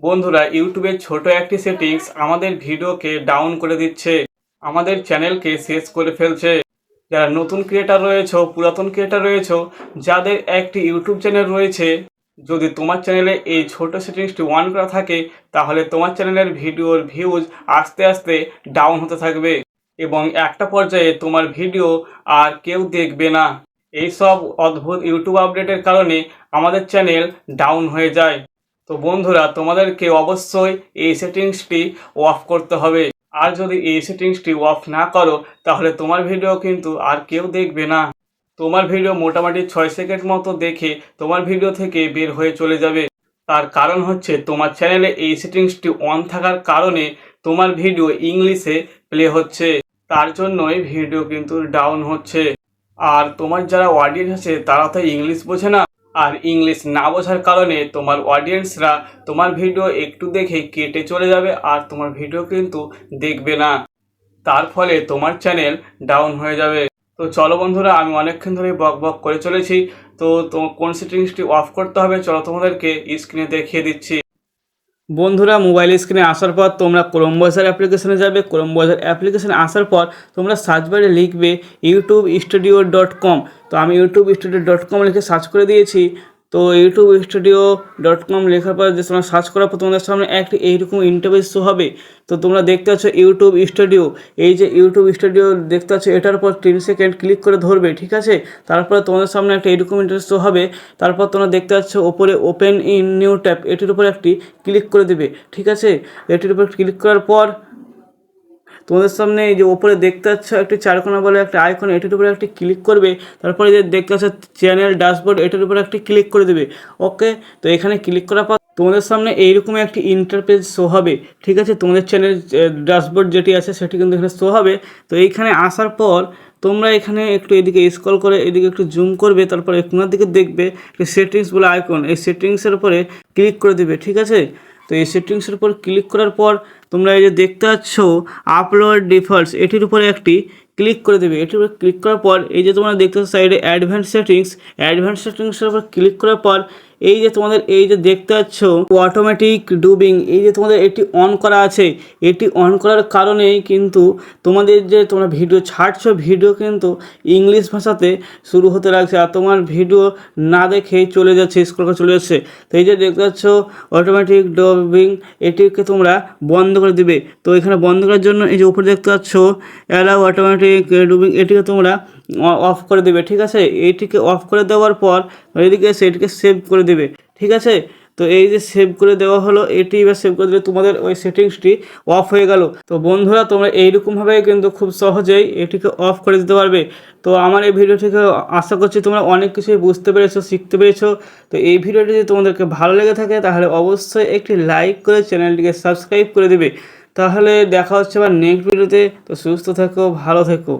বন্ধুরা, ইউটিউবের ছোট একটি সেটিংস আমাদের ভিডিওকে ডাউন করে দিচ্ছে, আমাদের চ্যানেলকে শেষ করে ফেলছে। যারা নতুন ক্রিয়েটার রয়েছে, পুরাতন ক্রিয়েটার রয়েছে, যাদের একটি ইউটিউব চ্যানেল রয়েছে, যদি তোমার চ্যানেলে এই ছোট সেটিংসটি অন করা থাকে তাহলে তোমার চ্যানেলের ভিডিওর ভিউজ আস্তে আস্তে ডাউন হতে থাকবে এবং একটা পর্যায়ে তোমার ভিডিও আর কেউ দেখবে না। এইসব অদ্ভুত ইউটিউব আপডেটের কারণে আমাদের চ্যানেল ডাউন হয়ে যায়। তো বন্ধুরা, তোমাদেরকে অবশ্যই এই সেটিংসটি অফ করতে হবে। আর যদি এই সেটিংসটি অফ না করো তাহলে তোমার ভিডিও কিন্তু আর কেউ দেখবে না। তোমার ভিডিও মোটামুটি 6 সেকেন্ড মতো দেখে তোমার ভিডিও থেকে বের হয়ে চলে যাবে। তার কারণ হচ্ছে তোমার চ্যানেলে এই সেটিংসটি অন থাকার কারণে তোমার ভিডিও ইংলিশে প্লে হচ্ছে, তার জন্যই ভিডিও কিন্তু ডাউন হচ্ছে। আর তোমার যারা অডিয়েন্স আছে তারা তো ইংলিশ বোঝে না, আর ইংলিশ না বোঝার কারণে তোমার অডিয়েন্সরা তোমার ভিডিও একটু দেখে কেটে চলে যাবে আর তোমার ভিডিও কিন্তু দেখবে না। তার ফলে তোমার চ্যানেল ডাউন হয়ে যাবে। তো চলো বন্ধুরা, আমি অনেকক্ষণ ধরে বক বক করে চলেছি। তো কোন সেটিংসটি অফ করতে হবে চলো তোমাদেরকে স্ক্রিনে দেখিয়ে দিচ্ছি। বন্ধুরা, মোবাইল স্ক্রিনে আসার পর তোমরা ক্রোম ব্রাউজার অ্যাপ্লিকেশনে যাবে। ক্রোম ব্রাউজার অ্যাপ্লিকেশনে আসার পর তোমরা সার্চ বারে লিখবে youtube-studio.com। তো আমি youtube-studio.com লিখে সার্চ করে দিয়েছি। তো youtube-studio.com লেখার পর যে তোমরা সার্চ করার পর তোমাদের সামনে একটি এইরকম ইন্টারফেস শো হবে। তো তোমরা দেখতে পাচ্ছ ইউটিউব স্টুডিও, এই যে ইউটিউব স্টুডিও দেখতে পাচ্ছ, এটার পর 3 সেকেন্ড ক্লিক করে ধরবে, ঠিক আছে। তারপরে তোমাদের সামনে একটা এইরকম ইন্টারফেস শো হবে। তারপর তোমরা দেখতে পাচ্ছ ওপরে ওপেন ইন নিউ ট্যাব, এটির উপর একটি ক্লিক করে দেবে, ঠিক আছে। এটির উপর ক্লিক করার পর তোমাদের সামনে এই যে ওপরে দেখতে পাচ্ছ একটি চারকোনা বলে একটা আইকন, এটির উপরে একটি ক্লিক করবে। তারপরে যে দেখতে পাচ্ছ চ্যানেল ড্যাশবোর্ড, এটির উপরে একটি ক্লিক করে দেবে, ওকে। তো এখানে ক্লিক করার পর তোমাদের সামনে এইরকম একটি ইন্টারফেস শো হবে, ঠিক আছে। তোমাদের চ্যানেল ড্যাশবোর্ড যেটি আছে সেটি কিন্তু এখানে শো হবে। তো এইখানে আসার পর তোমরা এখানে একটু এদিকে স্ক্রল করে এদিকে একটু জুম করবে, তারপরে কোনার দিকে দেখবে সেটিংস বলে আইকন, এই সেটিংসের উপরে ক্লিক করে দেবে, ঠিক আছে। তো এই সেটিংসের উপর ক্লিক করার পর তোমরা এই যে দেখতে পাচ্ছ আপলোড ডিফল্টস, এটির উপরে একটি ক্লিক করে দেবে। এটির উপর ক্লিক করার পর এই যে তোমরা দেখতে পাচ্ছ সাইডে অ্যাডভান্স সেটিংসের উপর ক্লিক করার পর এই যে তোমাদের এই যে দেখতে পাচ্ছ অটোমেটিক ডুবিং, এই যে তোমাদের এটি অন করা আছে। এটি অন করার কারণেই কিন্তু তোমাদের যে তোমরা ভিডিও ছাড়ছো, ভিডিও কিন্তু ইংলিশ ভাষাতে শুরু হতে লাগছে আর তোমার ভিডিও না দেখেই চলে যাচ্ছে, স্ক্রল করে চলে যাচ্ছে। তো এই যে দেখতে পাচ্ছ অটোমেটিক ডুবিং, এটিকে তোমরা বন্ধ করে দিবে। তো এখানে বন্ধ করার জন্য এই যে উপরে দেখতে পাচ্ছ অ্যালাউ অটোমেটিক ডুবিং, এটিকে তোমরা অফ করে দেবে, ঠিক আছে। এইটিকে অফ করে দেওয়ার পর এদিকে এটিকে সেভ করে দেবে, ঠিক আছে। তো এই যে সেভ করে দেওয়া হলো, এটি এবার সেভ করে দিলে তোমাদের ওই সেটিংসটি অফ হয়ে গেল। তো বন্ধুরা, তোমরা এইরকমভাবে কিন্তু খুব সহজেই এটিকে অফ করে দিতে পারবে। তো আমার এই ভিডিও থেকে আশা করছি তোমরা অনেক কিছুই বুঝতে পেরেছো, শিখতে পেরেছো। তো এই ভিডিওটি যদি তোমাদেরকে ভালো লেগে থাকে তাহলে অবশ্যই একটি লাইক করে চ্যানেলটিকে সাবস্ক্রাইব করে দেবে। তাহলে দেখা হচ্ছে আবার নেক্সট ভিডিওতে। তো সুস্থ থেকো, ভালো থেকো।